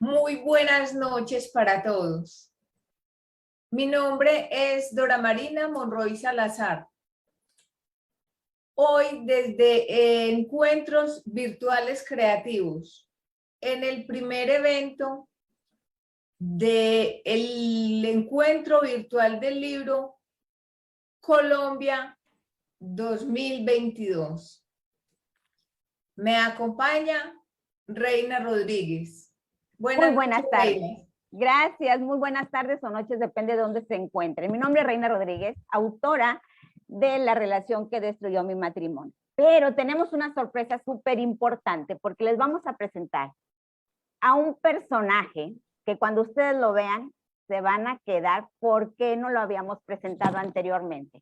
Muy buenas noches para todos. Mi nombre es Dora Marina Monroy Salazar. Hoy desde Encuentros Virtuales Creativos, en el primer evento del Encuentro Virtual del Libro Colombia 2022. Me acompaña Reina Rodríguez. Muy buenas tardes. Gracias, muy buenas tardes o noches, depende de dónde se encuentre. Mi nombre es Reina Rodríguez, autora de La relación que destruyó mi matrimonio. Pero tenemos una sorpresa súper importante porque les vamos a presentar a un personaje que cuando ustedes lo vean se van a quedar porque no lo habíamos presentado anteriormente.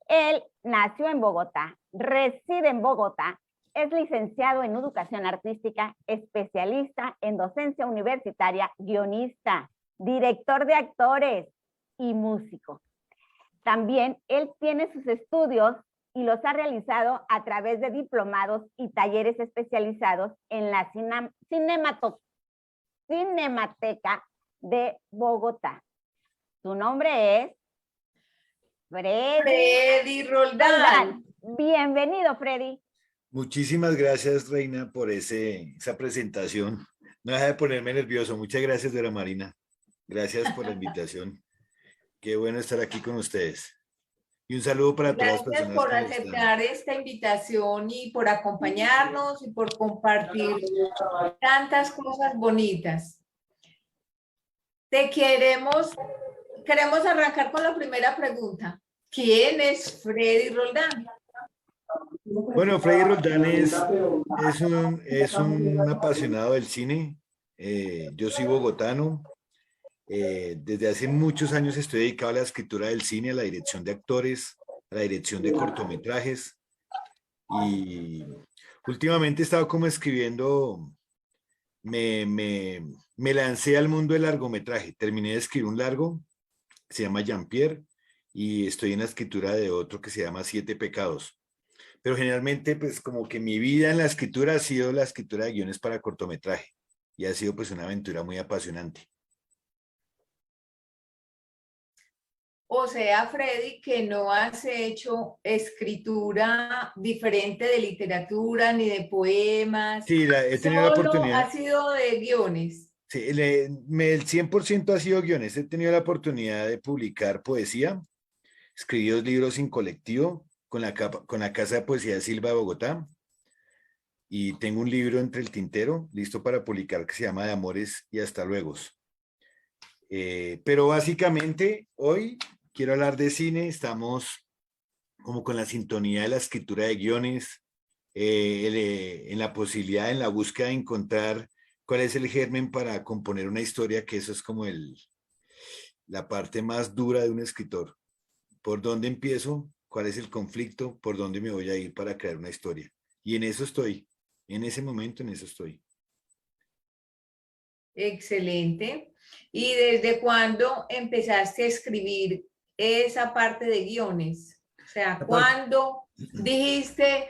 Él nació en Bogotá, reside en Bogotá, es licenciado en Educación Artística, especialista en docencia universitaria, guionista, director de actores y músico. También él tiene sus estudios y los ha realizado a través de diplomados y talleres especializados en la Cinemateca de Bogotá. Su nombre es Freddy Roldán. Bienvenido, Freddy. Muchísimas gracias, Reina, por esa presentación. No deja de ponerme nervioso. Muchas gracias, Dora Marina. Gracias por la invitación. Qué bueno estar aquí con ustedes. Y un saludo para todas las personas. Gracias por aceptar esta invitación y por acompañarnos y por compartir tantas cosas bonitas. Queremos arrancar con la primera pregunta. ¿Quién es Freddy Roldán? Bueno, Freddy Roldán es un apasionado del cine. Yo soy bogotano. Desde hace muchos años estoy dedicado a la escritura del cine, a la dirección de actores, a la dirección de cortometrajes. Y últimamente he estado como escribiendo, me lancé al mundo del largometraje. Terminé de escribir un largo, se llama Jean-Pierre, y estoy en la escritura de otro que se llama Siete Pecados. Pero generalmente, pues como que mi vida en la escritura ha sido la escritura de guiones para cortometraje y ha sido pues una aventura muy apasionante. O sea, Freddy, que no has hecho escritura diferente de literatura ni de poemas. Sí, he tenido la oportunidad. Ha sido de guiones. Sí, el 100% ha sido guiones. He tenido la oportunidad de publicar poesía, escribí 2 libros en colectivo con la Casa de Poesía de Silva de Bogotá, y tengo un libro entre el tintero, listo para publicar, que se llama De Amores y Hasta Luegos. Pero básicamente hoy quiero hablar de cine. Estamos como con la sintonía de la escritura de guiones, en la posibilidad, en la búsqueda de encontrar cuál es el germen para componer una historia, que eso es como la parte más dura de un escritor. ¿Por dónde empiezo? ¿Cuál es el conflicto? ¿Por dónde me voy a ir para crear una historia? Y en eso estoy, en ese momento en eso estoy. Excelente. ¿Y desde cuándo empezaste a escribir esa parte de guiones? O sea, ¿cuándo dijiste,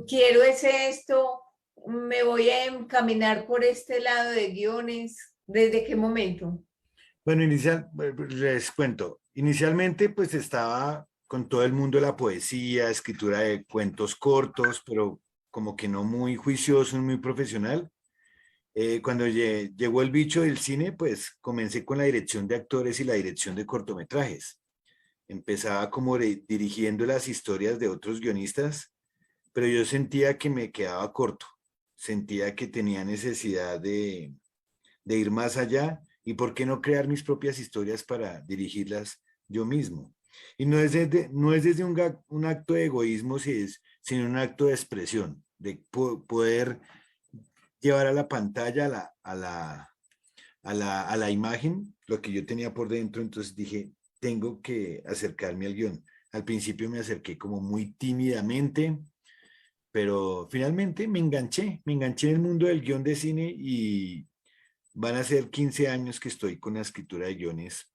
quiero esto, me voy a encaminar por este lado de guiones? ¿Desde qué momento? Bueno, les cuento. Inicialmente, pues estaba con todo el mundo de la poesía, escritura de cuentos cortos, pero como que no muy juicioso, muy profesional. Cuando llegó el bicho del cine, pues comencé con la dirección de actores y la dirección de cortometrajes. Empezaba como dirigiendo las historias de otros guionistas, pero yo sentía que me quedaba corto. Sentía que tenía necesidad de ir más allá. ¿Y por qué no crear mis propias historias para dirigirlas yo mismo? Y no es desde un acto de egoísmo, sino un acto de expresión, de poder llevar a la pantalla, a la imagen, lo que yo tenía por dentro. Entonces dije, tengo que acercarme al guión. Al principio me acerqué como muy tímidamente, pero finalmente me enganché en el mundo del guión de cine y van a ser 15 años que estoy con la escritura de guiones,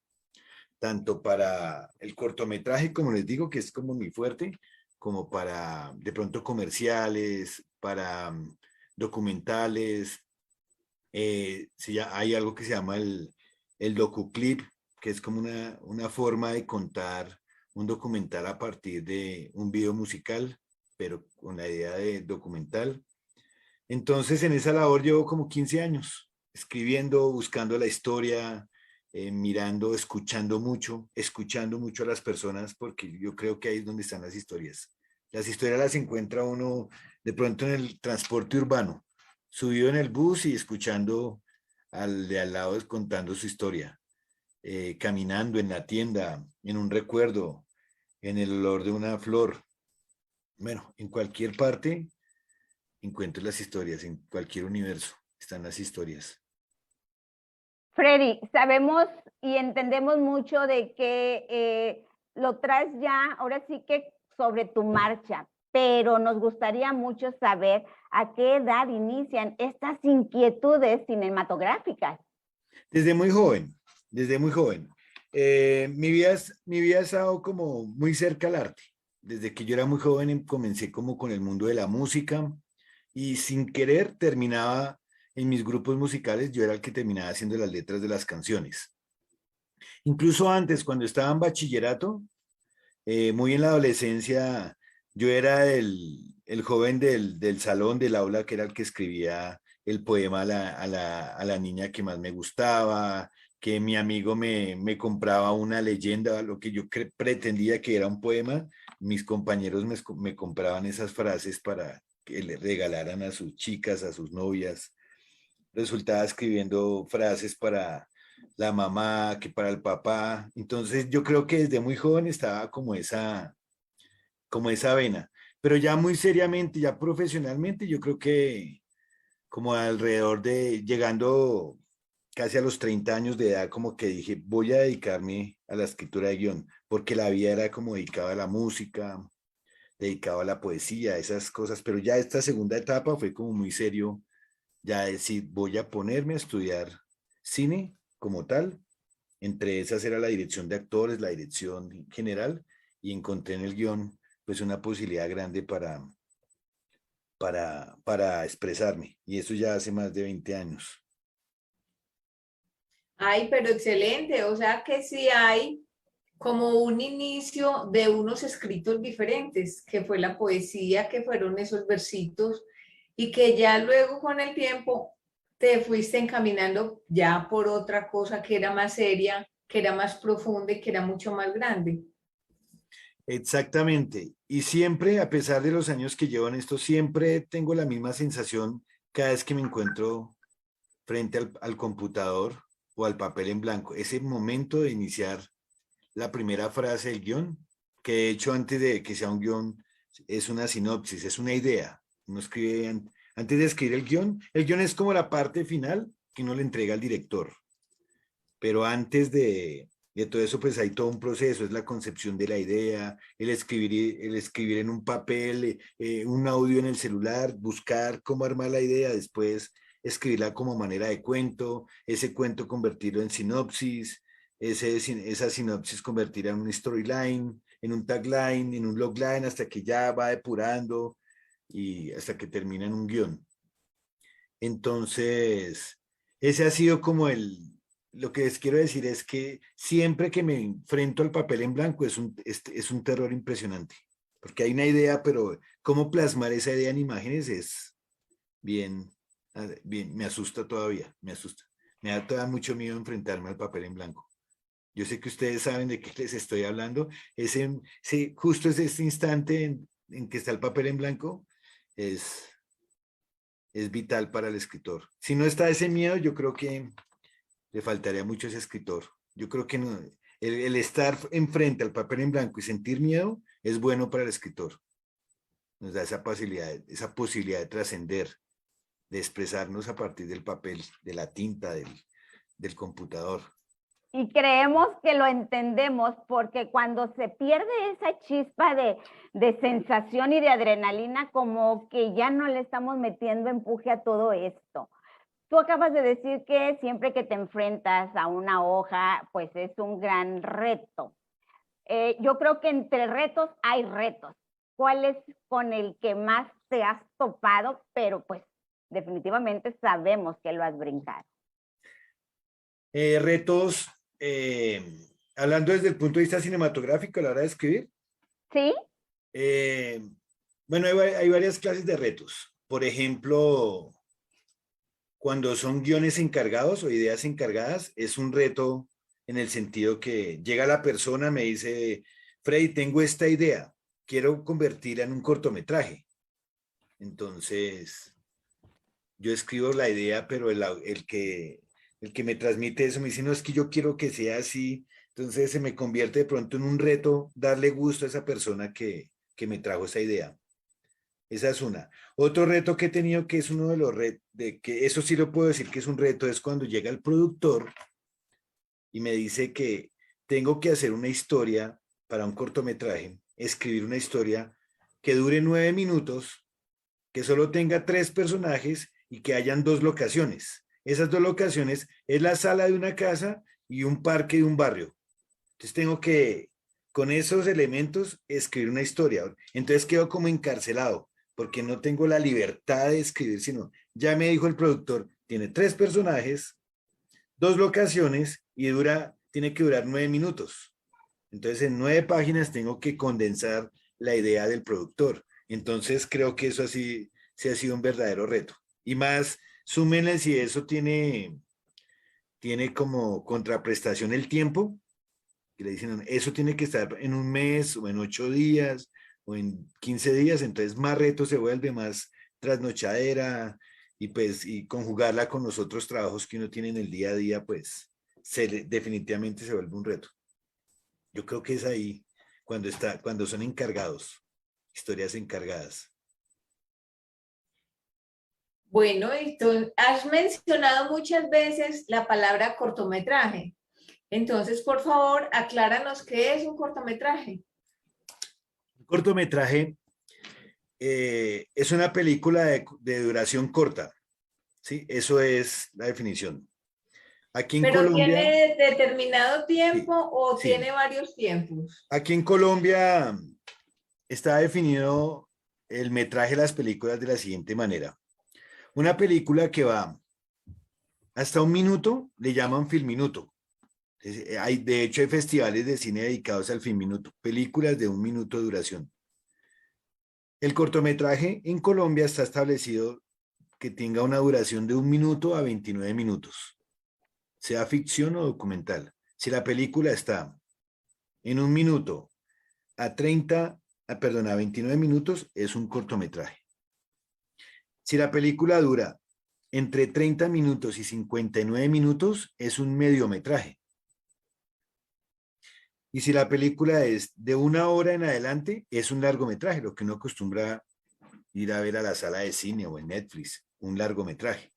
tanto para el cortometraje, como les digo, que es como mi fuerte, como para de pronto comerciales, para documentales, Hay algo que se llama el docuclip, que es como una forma de contar un documental a partir de un video musical, pero con la idea de documental. Entonces, en esa labor llevo como 15 años, escribiendo, buscando la historia, mirando, escuchando mucho a las personas, porque yo creo que ahí es donde están las historias. Las historias las encuentra uno de pronto en el transporte urbano, subido en el bus y escuchando al de al lado contando su historia, caminando en la tienda, en un recuerdo, en el olor de una flor. Bueno, en cualquier parte encuentro las historias, en cualquier universo están las historias. Freddy, sabemos y entendemos mucho de que lo traes ya, ahora sí que sobre tu marcha, pero nos gustaría mucho saber a qué edad inician estas inquietudes cinematográficas. Desde muy joven, desde muy joven. Mi vida ha estado como muy cerca al arte. Desde que yo era muy joven comencé como con el mundo de la música y sin querer terminaba en mis grupos musicales, yo era el que terminaba haciendo las letras de las canciones. Incluso antes, cuando estaba en bachillerato, muy en la adolescencia, yo era el joven del salón, del aula, que era el que escribía el poema a la niña que más me gustaba, que mi amigo me compraba una leyenda, lo que yo pretendía que era un poema, mis compañeros me compraban esas frases para que le regalaran a sus chicas, a sus novias. Resultaba escribiendo frases para la mamá, que para el papá. Entonces yo creo que desde muy joven estaba como esa vena. Pero ya muy seriamente, ya profesionalmente, yo creo que como alrededor de, llegando casi a los 30 años de edad, como que dije, voy a dedicarme a la escritura de guión, porque la vida era como dedicada a la música, dedicado a la poesía, esas cosas, pero ya esta segunda etapa fue como muy serio, ya decir, voy a ponerme a estudiar cine como tal. Entre esas era la dirección de actores, la dirección general, y encontré en el guión pues una posibilidad grande para expresarme. Y eso ya hace más de 20 años. Ay, pero excelente. O sea que sí hay como un inicio de unos escritos diferentes, que fue la poesía, que fueron esos versitos, y que ya luego con el tiempo te fuiste encaminando ya por otra cosa que era más seria, que era más profunda y que era mucho más grande. Exactamente. Y siempre, a pesar de los años que llevo en esto, siempre tengo la misma sensación cada vez que me encuentro frente al computador o al papel en blanco. Ese momento de iniciar la primera frase del guión, que de hecho antes de que sea un guión es una sinopsis, es una idea. Uno escribe, antes de escribir el guión es como la parte final que uno le entrega al director. Pero antes de todo eso, pues hay todo un proceso, es la concepción de la idea, el escribir en un papel, un audio en el celular, buscar cómo armar la idea, después escribirla como manera de cuento, ese cuento convertirlo en sinopsis, esa sinopsis convertirla en un storyline, en un tagline, en un logline, hasta que ya va depurando y hasta que termina en un guión. Entonces, ese ha sido como lo que les quiero decir es que siempre que me enfrento al papel en blanco es un terror impresionante, porque hay una idea, pero cómo plasmar esa idea en imágenes es bien, bien, me asusta todavía, me asusta. Me da todavía mucho miedo enfrentarme al papel en blanco. Yo sé que ustedes saben de qué les estoy hablando. Sí, justo es ese instante en que está el papel en blanco, es, es vital para el escritor. Si no está ese miedo, yo creo que le faltaría mucho a ese escritor. Yo creo que no, el estar enfrente al papel en blanco y sentir miedo es bueno para el escritor. Nos da esa posibilidad de trascender, de expresarnos a partir del papel, de la tinta, del computador. Y creemos que lo entendemos porque cuando se pierde esa chispa de sensación y de adrenalina, como que ya no le estamos metiendo empuje a todo esto. Tú acabas de decir que siempre que te enfrentas a una hoja, pues es un gran reto. Yo creo que entre retos hay retos. ¿Cuál es con el que más te has topado? Pero pues definitivamente sabemos que lo has brincado. Retos, hablando desde el punto de vista cinematográfico a la hora de escribir. ¿Sí? Bueno, hay varias clases de retos. Por ejemplo, cuando son guiones encargados o ideas encargadas, es un reto en el sentido que llega la persona, me dice, Freddy, tengo esta idea, quiero convertirla en un cortometraje. Entonces, yo escribo la idea, pero el que me transmite eso me dice, no, es que yo quiero que sea así. Entonces se me convierte de pronto en un reto darle gusto a esa persona que me trajo esa idea. Esa es una. Otro reto que he tenido, que es uno de los retos, de que eso sí lo puedo decir que es un reto, es cuando llega el productor y me dice que tengo que hacer una historia para un cortometraje, escribir una historia que dure 9 minutos, que solo tenga 3 personajes y que hayan 2 locaciones. Esas 2 locaciones es la sala de una casa y un parque de un barrio. Entonces tengo que, con esos elementos, escribir una historia. Entonces quedo como encarcelado, porque no tengo la libertad de escribir, sino ya me dijo el productor, tiene 3 personajes, 2 locaciones y tiene que durar 9 minutos. Entonces en 9 páginas tengo que condensar la idea del productor. Entonces creo que eso así sí ha sido un verdadero reto. Y más, súmenle si eso tiene como contraprestación el tiempo, que le dicen, eso tiene que estar en un mes o en 8 días o en 15 días, entonces más reto se vuelve, más trasnochadera y conjugarla con los otros trabajos que uno tiene en el día a día, pues definitivamente se vuelve un reto. Yo creo que es ahí cuando son encargados, historias encargadas. Bueno, entonces, has mencionado muchas veces la palabra cortometraje. Entonces, por favor, acláranos qué es un cortometraje. Un cortometraje es una película de duración corta, ¿sí? Eso es la definición. Aquí en ¿Pero Colombia, tiene determinado tiempo sí, o sí. tiene varios tiempos? Aquí en Colombia está definido el metraje de las películas de la siguiente manera. Una película que va hasta 1 minuto le llaman filminuto. De hecho, hay festivales de cine dedicados al filminuto, películas de 1 minuto de duración. El cortometraje en Colombia está establecido que tenga una duración de 1 minuto a 29 minutos, sea ficción o documental. Si la película está en 1 minuto a 29 minutos, es un cortometraje. Si la película dura entre 30 minutos y 59 minutos, es un mediometraje. Y si la película es de 1 hora en adelante, es un largometraje, lo que uno acostumbra ir a ver a la sala de cine o en Netflix, un largometraje.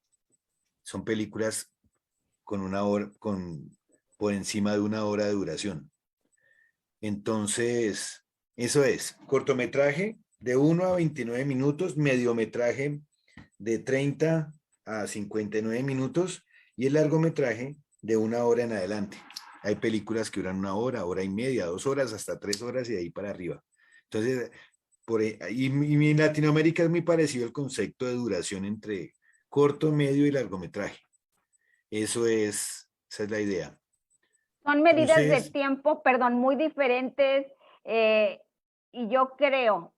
Son películas con 1 hora, por encima de 1 hora de duración. Entonces, eso es, cortometraje de 1 a 29 minutos, mediometraje de 30 a 59 minutos y el largometraje de 1 hora en adelante. Hay películas que duran 1 hora, hora y media, 2 horas, hasta 3 horas y de ahí para arriba. Entonces, en Latinoamérica es muy parecido el concepto de duración entre corto, medio y largometraje. Esa es la idea. Son medidas Entonces, de tiempo, perdón, muy diferentes y yo creo,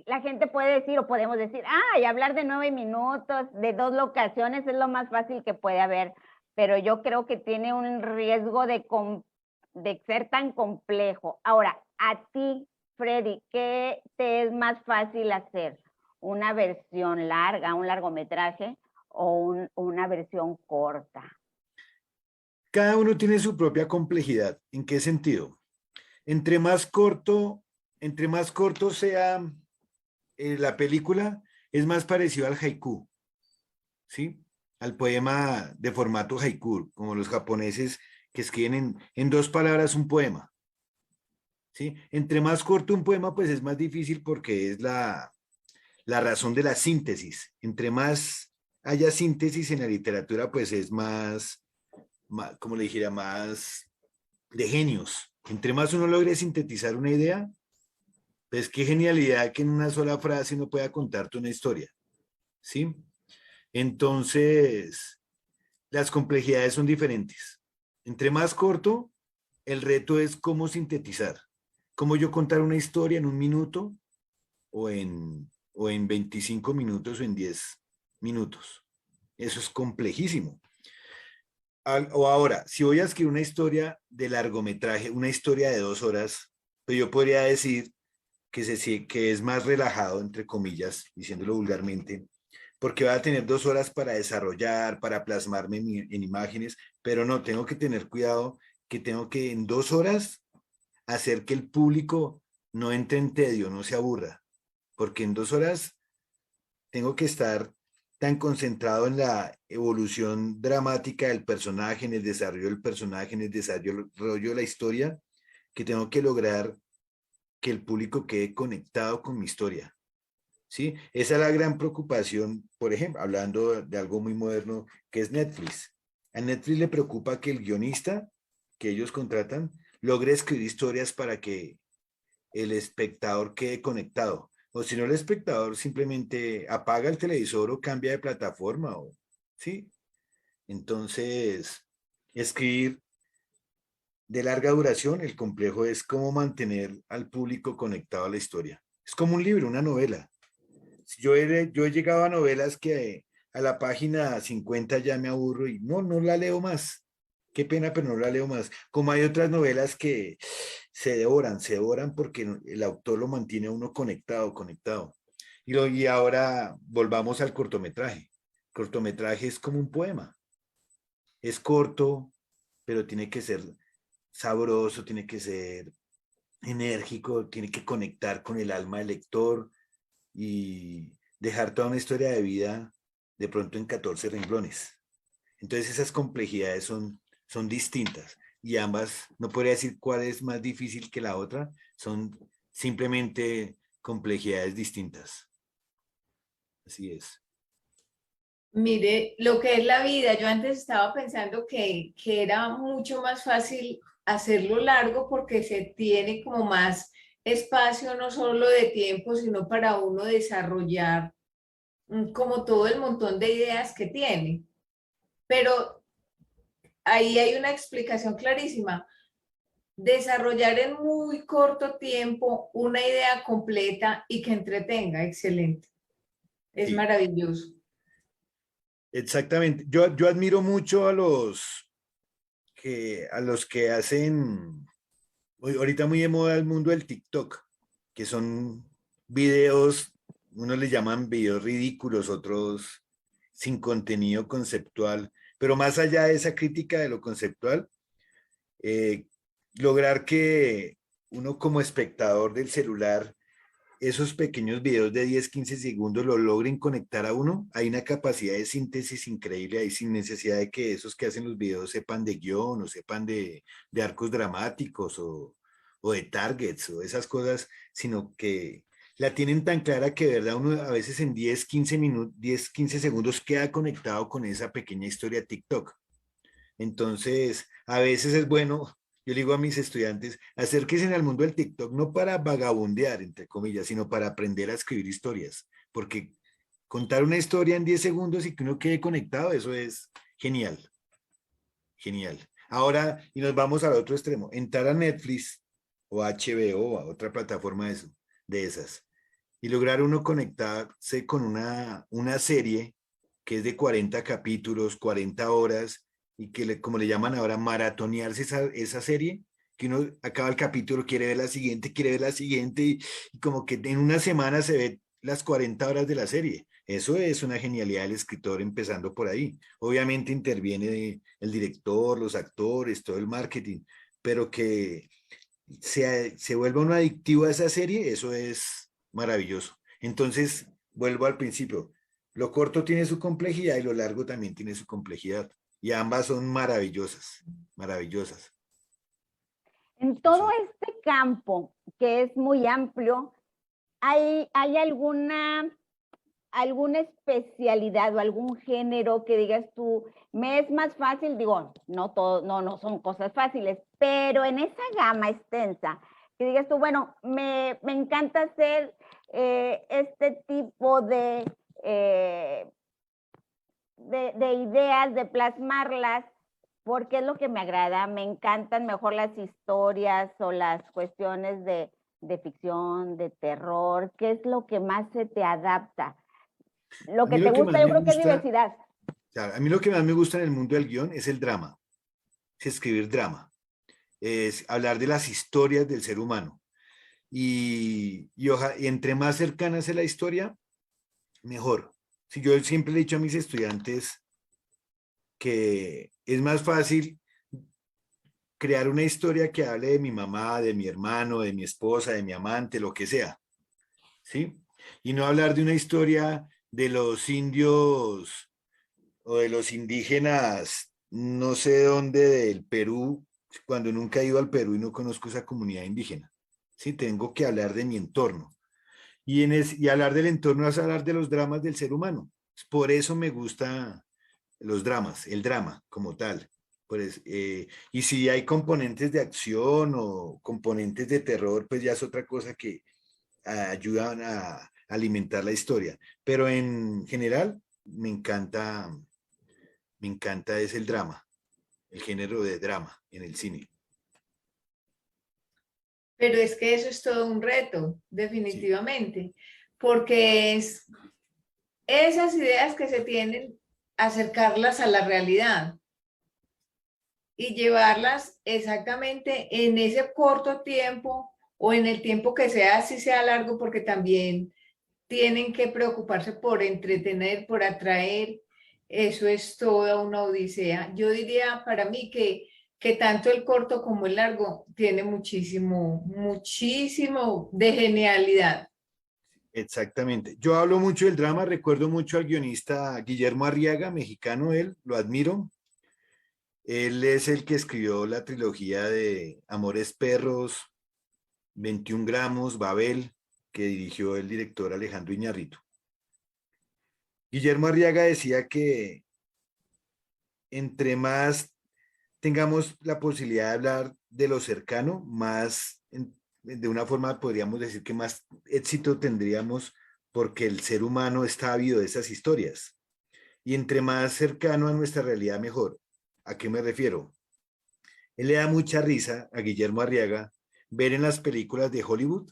la gente puede decir o podemos decir, y hablar de 9 minutos, de 2 locaciones es lo más fácil que puede haber, pero yo creo que tiene un riesgo de ser tan complejo. Ahora, a ti, Freddy, ¿qué te es más fácil hacer? ¿Una versión larga, un largometraje o una versión corta? cada uno tiene su propia complejidad. ¿En qué sentido? Entre más corto sea la película, es más parecido al haiku, ¿sí? Al poema de formato haiku, como los japoneses que escriben en 2 palabras un poema, ¿sí? Entre más corto un poema, pues es más difícil porque es la razón de la síntesis. Entre más haya síntesis en la literatura, pues es más como le dijera, más de genios. Entre más uno logre sintetizar una idea, pues qué genialidad que en una sola frase uno pueda contarte una historia, ¿sí? Entonces, las complejidades son diferentes. Entre más corto, el reto es cómo sintetizar, cómo yo contar una historia en un minuto o en 25 minutos o en 10 minutos. Eso es complejísimo. O ahora, si voy a escribir una historia de largometraje, una historia de 2 horas, pues yo podría decir que es más relajado, entre comillas, diciéndolo vulgarmente, porque va a tener 2 horas para desarrollar, para plasmarme en imágenes, pero no, tengo que tener cuidado que tengo que en 2 horas hacer que el público no entre en tedio, no se aburra, porque en 2 horas tengo que estar tan concentrado en la evolución dramática del personaje, en el desarrollo del personaje, en el desarrollo de la historia, que tengo que lograr que el público quede conectado con mi historia. ¿Sí? Esa es la gran preocupación, por ejemplo, hablando de algo muy moderno, que es Netflix. A Netflix le preocupa que el guionista que ellos contratan logre escribir historias para que el espectador quede conectado. O si no, el espectador simplemente apaga el televisor o cambia de plataforma. ¿Sí? Entonces, escribir de larga duración, el complejo es cómo mantener al público conectado a la historia. Es como un libro, una novela. Yo he llegado a novelas que a la página 50 ya me aburro y no la leo más. Qué pena, pero no la leo más. Como hay otras novelas que se devoran porque el autor lo mantiene a uno conectado. Y ahora volvamos al cortometraje. Cortometraje es como un poema. Es corto, pero tiene que ser sabroso, tiene que ser enérgico, tiene que conectar con el alma del lector y dejar toda una historia de vida de pronto en 14 renglones. Entonces esas complejidades son distintas y ambas, no podría decir cuál es más difícil que la otra, son simplemente complejidades distintas. Así es. Mire, lo que es la vida, yo antes estaba pensando que era mucho más fácil hacerlo largo porque se tiene como más espacio, no solo de tiempo, sino para uno desarrollar como todo el montón de ideas que tiene. Pero ahí hay una explicación clarísima. Desarrollar en muy corto tiempo una idea completa y que entretenga, excelente. Es Sí, maravilloso. exactamente. Yo admiro mucho a los que hacen, ahorita muy de moda el mundo del TikTok, que son videos, unos les llaman videos ridículos, otros sin contenido conceptual, pero más allá de esa crítica de lo conceptual, eh, lograr que uno como espectador del celular, esos pequeños videos de 10, 15 segundos lo logren conectar a uno, hay una capacidad de síntesis increíble ahí sin necesidad de que esos que hacen los videos sepan de guión o sepan de arcos dramáticos o de targets o esas cosas, sino que la tienen tan clara que de verdad uno a veces en 10, 15 minutos, 10, 15 segundos queda conectado con esa pequeña historia TikTok. Entonces, a veces es bueno, yo le digo a mis estudiantes, acérquense al mundo del TikTok no para vagabundear, entre comillas, sino para aprender a escribir historias, porque contar una historia en 10 segundos y que uno quede conectado, eso es genial, genial. Ahora, y nos vamos al otro extremo, entrar a Netflix o HBO o a otra plataforma de esas y lograr uno conectarse con una serie que es de 40 capítulos, 40 horas, y que, como le llaman ahora, maratonearse esa serie, que uno acaba el capítulo, quiere ver la siguiente, y como que en una semana se ve las 40 horas de la serie. Eso es una genialidad del escritor empezando por ahí. Obviamente interviene el director, los actores, todo el marketing, pero que se vuelva uno adictivo a esa serie, eso es maravilloso. Entonces, vuelvo al principio, lo corto tiene su complejidad y lo largo también tiene su complejidad. Y ambas son maravillosas, maravillosas. En todo Sí. este campo, que es muy amplio, ¿hay alguna especialidad o algún género que digas tú, me es más fácil? Digo, no son cosas fáciles, pero en esa gama extensa, que digas tú, bueno, me encanta hacer este tipo de de ideas, de plasmarlas, porque es lo que me agrada. Me encantan mejor las historias o las cuestiones de ficción, de terror. ¿Qué es lo que más se te adapta? Lo A que mí te lo que gusta, más yo me creo que es gusta, diversidad. a mí lo que más me gusta en el mundo del guión es el drama, es escribir drama, es hablar de las historias del ser humano. Y entre más cercana sea la historia, mejor. Si yo siempre le he dicho a mis estudiantes que es más fácil crear una historia que hable de mi mamá, de mi hermano, de mi esposa, de mi amante, lo que sea, ¿sí? Y no hablar de una historia de los indios o de los indígenas, no sé dónde, del Perú, cuando nunca he ido al Perú y no conozco esa comunidad indígena. Sí, tengo que hablar de mi entorno. Y hablar del entorno es hablar de los dramas del ser humano. Por eso me gusta los dramas, el drama como tal. Y si hay componentes de acción o componentes de terror, pues ya es otra cosa que ayudan a alimentar la historia. Pero en general, me encanta es el drama, el género de drama en el cine. Pero es que eso es todo un reto, Sí, definitivamente, porque es esas ideas que se tienen, acercarlas a la realidad y llevarlas exactamente en ese corto tiempo o en el tiempo que sea, así sea largo, porque también tienen que preocuparse por entretener, por atraer. Eso es toda una odisea. Yo diría para mí que tanto el corto como el largo tiene muchísimo, muchísimo de genialidad. exactamente. Yo hablo mucho del drama, recuerdo mucho al guionista Guillermo Arriaga, mexicano él, lo admiro. Él es el que escribió la trilogía de Amores Perros, 21 gramos, Babel, que dirigió el director Alejandro Iñárritu. Guillermo Arriaga decía que entre más tengamos la posibilidad de hablar de lo cercano, de una forma podríamos decir que más éxito tendríamos porque el ser humano está ávido de esas historias. Y entre más cercano a nuestra realidad, mejor. ¿A qué me refiero? Él le da mucha risa a Guillermo Arriaga ver en las películas de Hollywood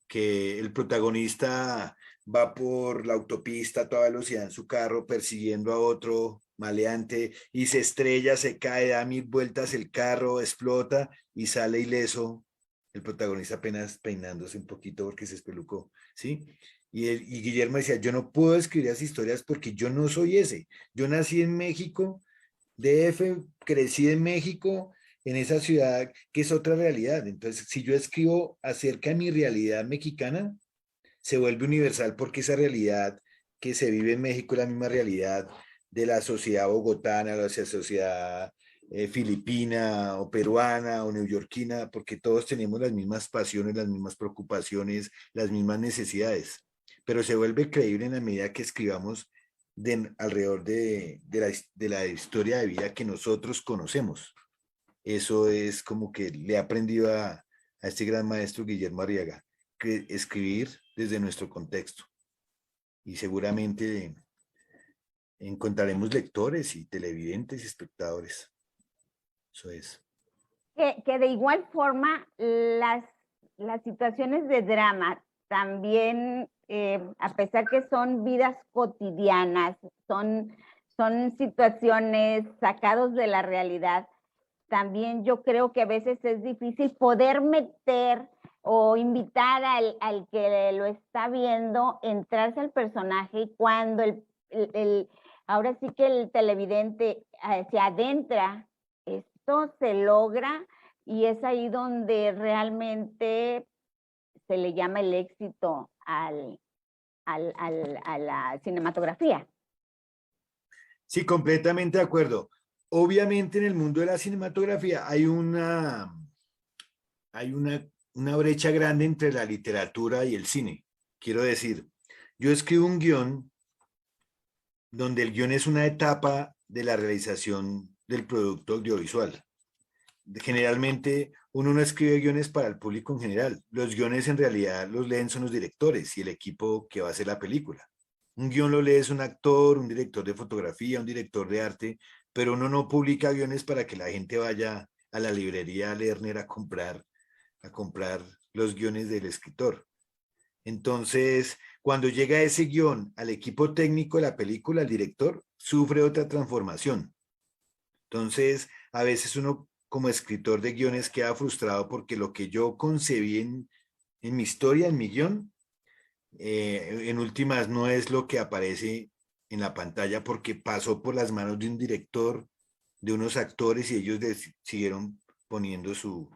que el protagonista va por la autopista a toda velocidad en su carro persiguiendo a otro maleante y se estrella, se cae, da 1000 vueltas el carro, explota y sale ileso. El protagonista apenas peinándose un poquito porque se espelucó, ¿sí? Y Guillermo decía, yo no puedo escribir esas historias porque yo no soy ese. Yo nací en México, DF, crecí en México, en esa ciudad que es otra realidad. Entonces, si yo escribo acerca de mi realidad mexicana, se vuelve universal porque esa realidad que se vive en México es la misma realidad de la sociedad bogotana, la sociedad filipina o peruana o neoyorquina, porque todos tenemos las mismas pasiones, las mismas preocupaciones, las mismas necesidades. Pero se vuelve creíble en la medida que escribamos alrededor de la historia de vida que nosotros conocemos. Eso es como que le he aprendido a este gran maestro Guillermo Arriaga, que escribir desde nuestro contexto. Y seguramente encontraremos lectores y televidentes y espectadores. Eso es. Que de igual forma las situaciones de drama también, a pesar que son vidas cotidianas, son situaciones sacados de la realidad, también yo creo que a veces es difícil poder meter o invitar al que lo está viendo, entrarse al personaje y cuando ahora sí que el televidente se adentra, esto se logra y es ahí donde realmente se le llama el éxito a la cinematografía. Sí, completamente de acuerdo. Obviamente en el mundo de la cinematografía hay una brecha grande entre la literatura y el cine. Quiero decir, yo escribo un guión donde el guión es una etapa de la realización del producto audiovisual. Generalmente uno no escribe guiones para el público en general. Los guiones en realidad los leen son los directores y el equipo que va a hacer la película. Un guión lo lees un actor, un director de fotografía, un director de arte, pero uno no publica guiones para que la gente vaya a la librería a Lerner a comprar los guiones del escritor. Entonces, cuando llega ese guión al equipo técnico de la película, el director sufre otra transformación. Entonces, a veces uno como escritor de guiones queda frustrado porque lo que yo concebí en mi historia, en mi guión, en últimas no es lo que aparece en la pantalla porque pasó por las manos de un director, de unos actores y ellos siguieron poniendo su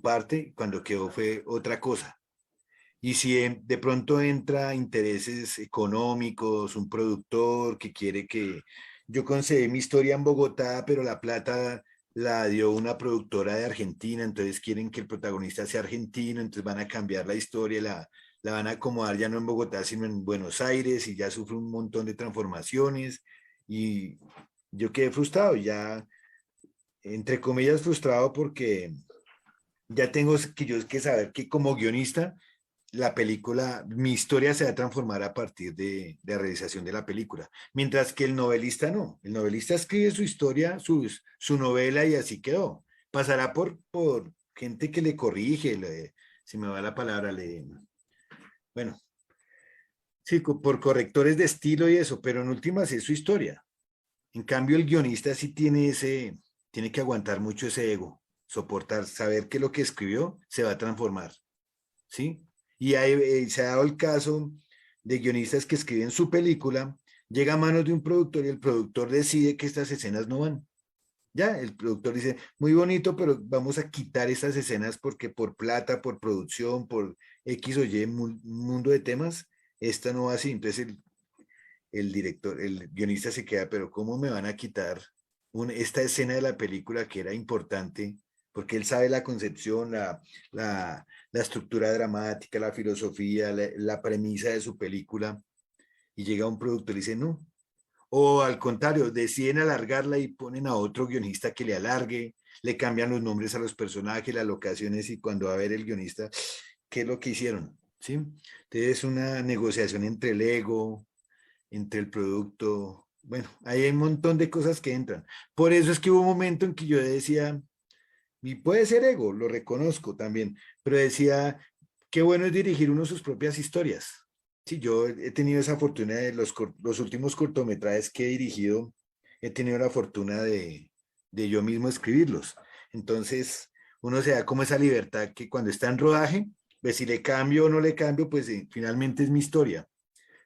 parte, cuando quedó fue otra cosa. Y si de pronto entra intereses económicos, un productor que quiere que yo concebí mi historia en Bogotá, pero la plata la dio una productora de Argentina, entonces quieren que el protagonista sea argentino, entonces van a cambiar la historia, la van a acomodar ya no en Bogotá, sino en Buenos Aires y ya sufre un montón de transformaciones y yo quedé frustrado, ya entre comillas frustrado porque ya tengo que saber que como guionista la película, mi historia se va a transformar a partir de la realización de la película, mientras que el novelista no, el novelista escribe su historia, su novela y así quedó. Pasará por gente que le corrige, si me va la palabra, bueno, sí, por correctores de estilo y eso, pero en últimas es su historia. En cambio, el guionista sí tiene que aguantar mucho ese ego, soportar, saber que lo que escribió se va a transformar. ¿Sí? Y se ha dado el caso de guionistas que escriben su película, llega a manos de un productor y el productor decide que estas escenas no van. Ya, el productor dice, muy bonito, pero vamos a quitar estas escenas porque por plata, por producción, por X o Y mundo de temas, esta no va así. Entonces el director, el guionista se queda, pero ¿cómo me van a quitar esta escena de la película que era importante? Porque él sabe la concepción, la estructura dramática, la filosofía, la premisa de su película, y llega un productor y dice no. O al contrario, deciden alargarla y ponen a otro guionista que le alargue, le cambian los nombres a los personajes, las locaciones, y cuando va a ver el guionista, ¿qué es lo que hicieron? ¿Sí? Entonces es una negociación entre el ego, entre el producto. Bueno, ahí hay un montón de cosas que entran. Por eso es que hubo un momento en que yo decía, y puede ser ego, lo reconozco también, pero decía, qué bueno es dirigir uno sus propias historias. Sí, yo he tenido esa fortuna de los últimos cortometrajes que he dirigido, he tenido la fortuna de yo mismo escribirlos. Entonces, uno se da como esa libertad que cuando está en rodaje, pues si le cambio o no le cambio, pues finalmente es mi historia.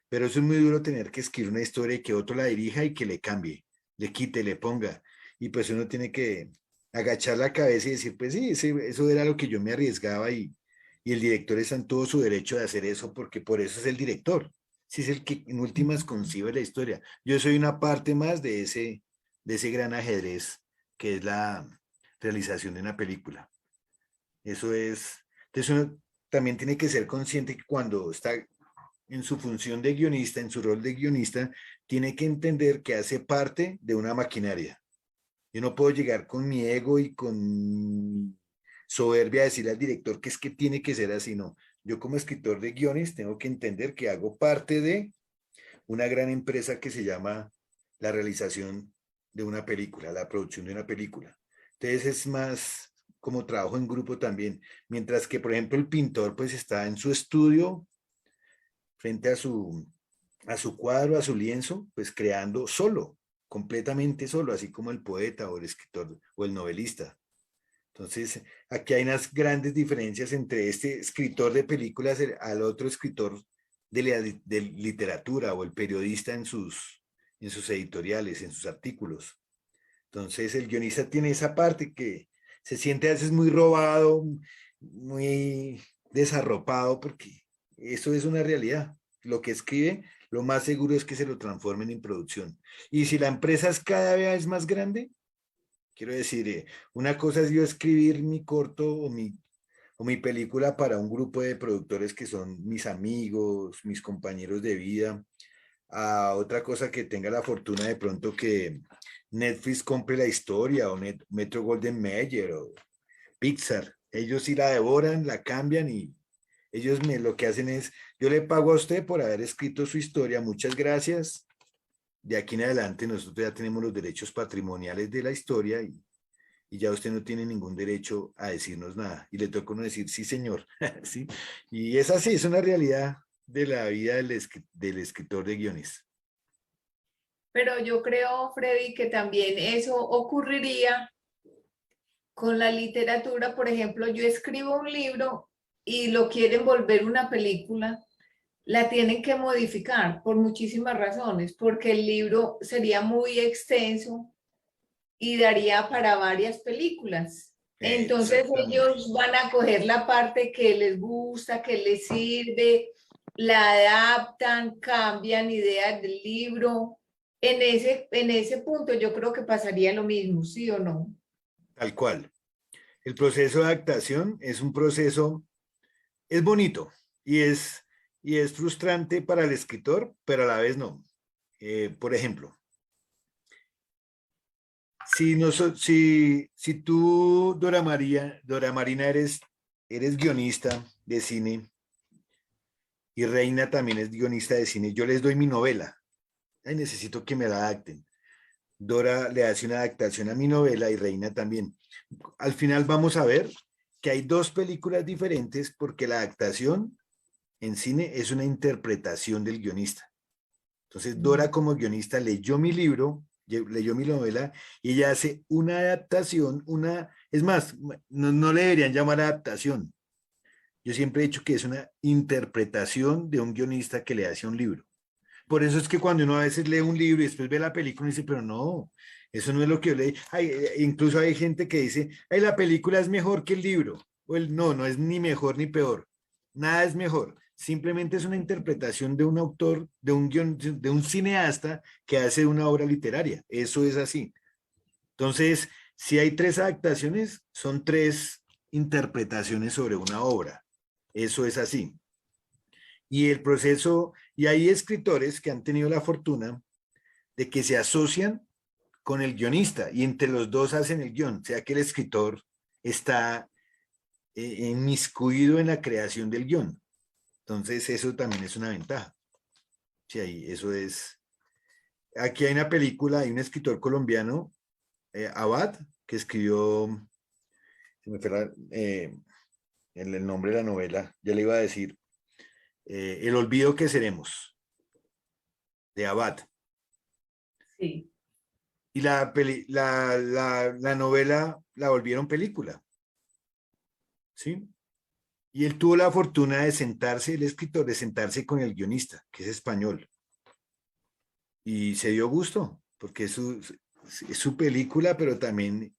Pero eso es muy duro tener que escribir una historia y que otro la dirija y que le cambie, le quite, le ponga. Y pues uno tiene que agachar la cabeza y decir, pues sí, eso era lo que yo me arriesgaba y el director está en todo su derecho de hacer eso porque por eso es el director. Si es el que en últimas concibe la historia. Yo soy una parte más de ese gran ajedrez que es la realización de una película. Eso es, entonces uno también tiene que ser consciente que cuando está en su función de guionista, en su rol de guionista, tiene que entender que hace parte de una maquinaria. Yo no puedo llegar con mi ego y con soberbia a decirle al director que es que tiene que ser así, no. Yo como escritor de guiones tengo que entender que hago parte de una gran empresa que se llama la realización de una película, la producción de una película. Entonces es más como trabajo en grupo también, mientras que, por ejemplo, el pintor pues está en su estudio frente a su cuadro, a su lienzo, pues creando solo, completamente solo, así como el poeta o el escritor o el novelista. Entonces, aquí hay unas grandes diferencias entre este escritor de películas al otro escritor de literatura o el periodista en sus editoriales, en sus artículos. Entonces, el guionista tiene esa parte que se siente a veces muy robado, muy desarropado, porque eso es una realidad. Lo que escribe, lo más seguro es que se lo transformen en producción. Y si la empresa es cada vez más grande, quiero decir, una cosa es yo escribir mi corto o mi película para un grupo de productores que son mis amigos, mis compañeros de vida, a otra cosa que tenga la fortuna de pronto que Netflix compre la historia o Metro Golden Mayer o Pixar. Ellos sí la devoran, la cambian y Lo que hacen es, yo le pago a usted por haber escrito su historia, muchas gracias. De aquí en adelante nosotros ya tenemos los derechos patrimoniales de la historia y ya usted no tiene ningún derecho a decirnos nada. Y le toca a uno decir, sí, señor. ¿Sí? Y es así, es una realidad de la vida del escritor de guiones. Pero yo creo, Freddy, que también eso ocurriría con la literatura. Por ejemplo, yo escribo un libro y lo quieren volver una película, la tienen que modificar por muchísimas razones, porque el libro sería muy extenso y daría para varias películas. Entonces Exactamente. ellos van a coger la parte que les gusta, que les sirve, la adaptan, cambian ideas del libro. En ese punto yo creo que pasaría lo mismo, ¿sí o no? Tal cual. El proceso de adaptación es un proceso, es bonito y es frustrante para el escritor, pero a la vez no. Por ejemplo, si tú, Dora Marina, eres guionista de cine y Reina también es guionista de cine, yo les doy mi novela. Ay, necesito que me la adapten. Dora le hace una adaptación a mi novela y Reina también. Al final vamos a ver que hay dos películas diferentes porque la adaptación en cine es una interpretación del guionista. Entonces, Dora como guionista leyó mi libro, leyó mi novela y ella hace una adaptación, es más, no le deberían llamar adaptación. Yo siempre he dicho que es una interpretación de un guionista que le hace un libro. Por eso es que cuando uno a veces lee un libro y después ve la película y dice, pero no, eso no es lo que yo leí. Incluso hay gente que dice, ay, la película es mejor que el libro. No, no es ni mejor ni peor. Nada es mejor. Simplemente es una interpretación de un autor, de un cineasta que hace una obra literaria. Eso es así. Entonces, si hay tres adaptaciones, son tres interpretaciones sobre una obra. Eso es así. Y el proceso, y hay escritores que han tenido la fortuna de que se asocian con el guionista y entre los dos hacen el guión, o sea que el escritor está inmiscuido en la creación del guión. Entonces eso también es una ventaja. Sí, ahí, eso es. Aquí hay una película, hay un escritor colombiano, Abad, que escribió, se me fue el nombre de la novela, ya le iba a decir, El olvido que seremos, de Abad. Sí. Y la novela la volvieron película, ¿sí? Y él tuvo la fortuna de sentarse, el escritor, de sentarse con el guionista, que es español. Y se dio gusto, porque es su película, pero también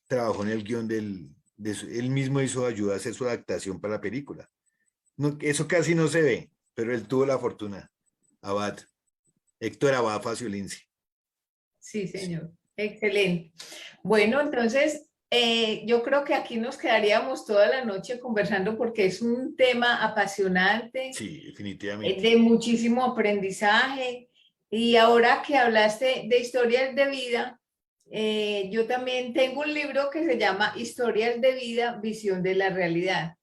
trabajó en el guión él mismo hizo ayuda a hacer su adaptación para la película. No, eso casi no se ve, pero él tuvo la fortuna. Abad, Héctor Abad Faciolince. Sí, señor. Excelente. Bueno, entonces yo creo que aquí nos quedaríamos toda la noche conversando porque es un tema apasionante, Sí, definitivamente. de muchísimo aprendizaje. Y ahora que hablaste de historias de vida, yo también tengo un libro que se llama Historias de vida, visión de la realidad.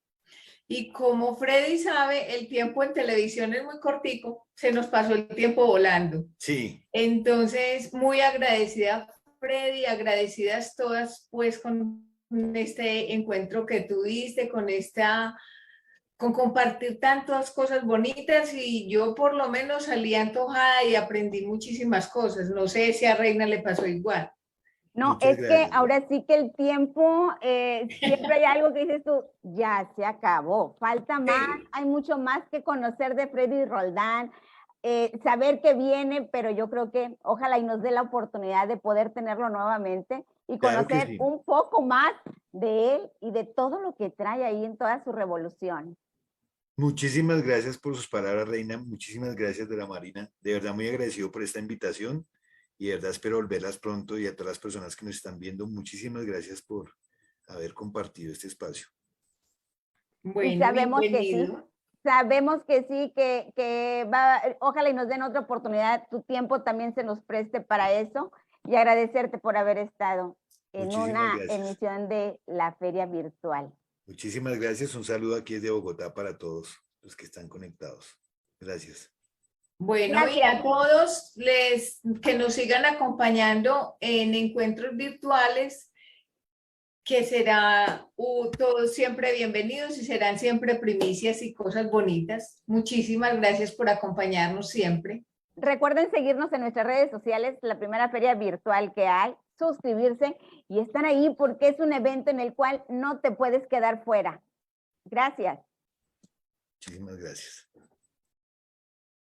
Y como Freddy sabe, el tiempo en televisión es muy cortico, se nos pasó el tiempo volando. Sí, Entonces, muy agradecida, Freddy, agradecidas todas, pues, con este encuentro que tuviste, con compartir tantas cosas bonitas y yo por lo menos salí antojada y aprendí muchísimas cosas. No sé si a Reina le pasó igual. No, muchas es que gracias. ahora sí que el tiempo, siempre hay algo que dices tú, ya se acabó, falta más, Sí, hay mucho más que conocer de Freddy Roldán, saber que viene, pero yo creo que ojalá y nos dé la oportunidad de poder tenerlo nuevamente y Claro que conocer sí. un poco más de él y de todo lo que trae ahí en toda su revolución. Muchísimas gracias por sus palabras, Reina. Muchísimas gracias, de la Marina. De verdad, muy agradecido por esta invitación y de verdad espero volverlas pronto y a todas las personas que nos están viendo, muchísimas gracias por haber compartido este espacio. Y bueno, bienvenido. sabemos que sí, que va, ojalá y nos den otra oportunidad, tu tiempo también se nos preste para eso y agradecerte por haber estado en Muchísimas una gracias. emisión de la feria virtual. Muchísimas gracias. Un saludo aquí desde Bogotá para todos. los que están conectados. Gracias. Bueno, y a todos que nos sigan acompañando en encuentros virtuales, que será todos siempre bienvenidos y serán siempre primicias y cosas bonitas. Muchísimas gracias por acompañarnos siempre. Recuerden seguirnos en nuestras redes sociales, la primera feria virtual que hay, suscribirse y estar ahí porque es un evento en el cual no te puedes quedar fuera. Gracias. Muchísimas gracias.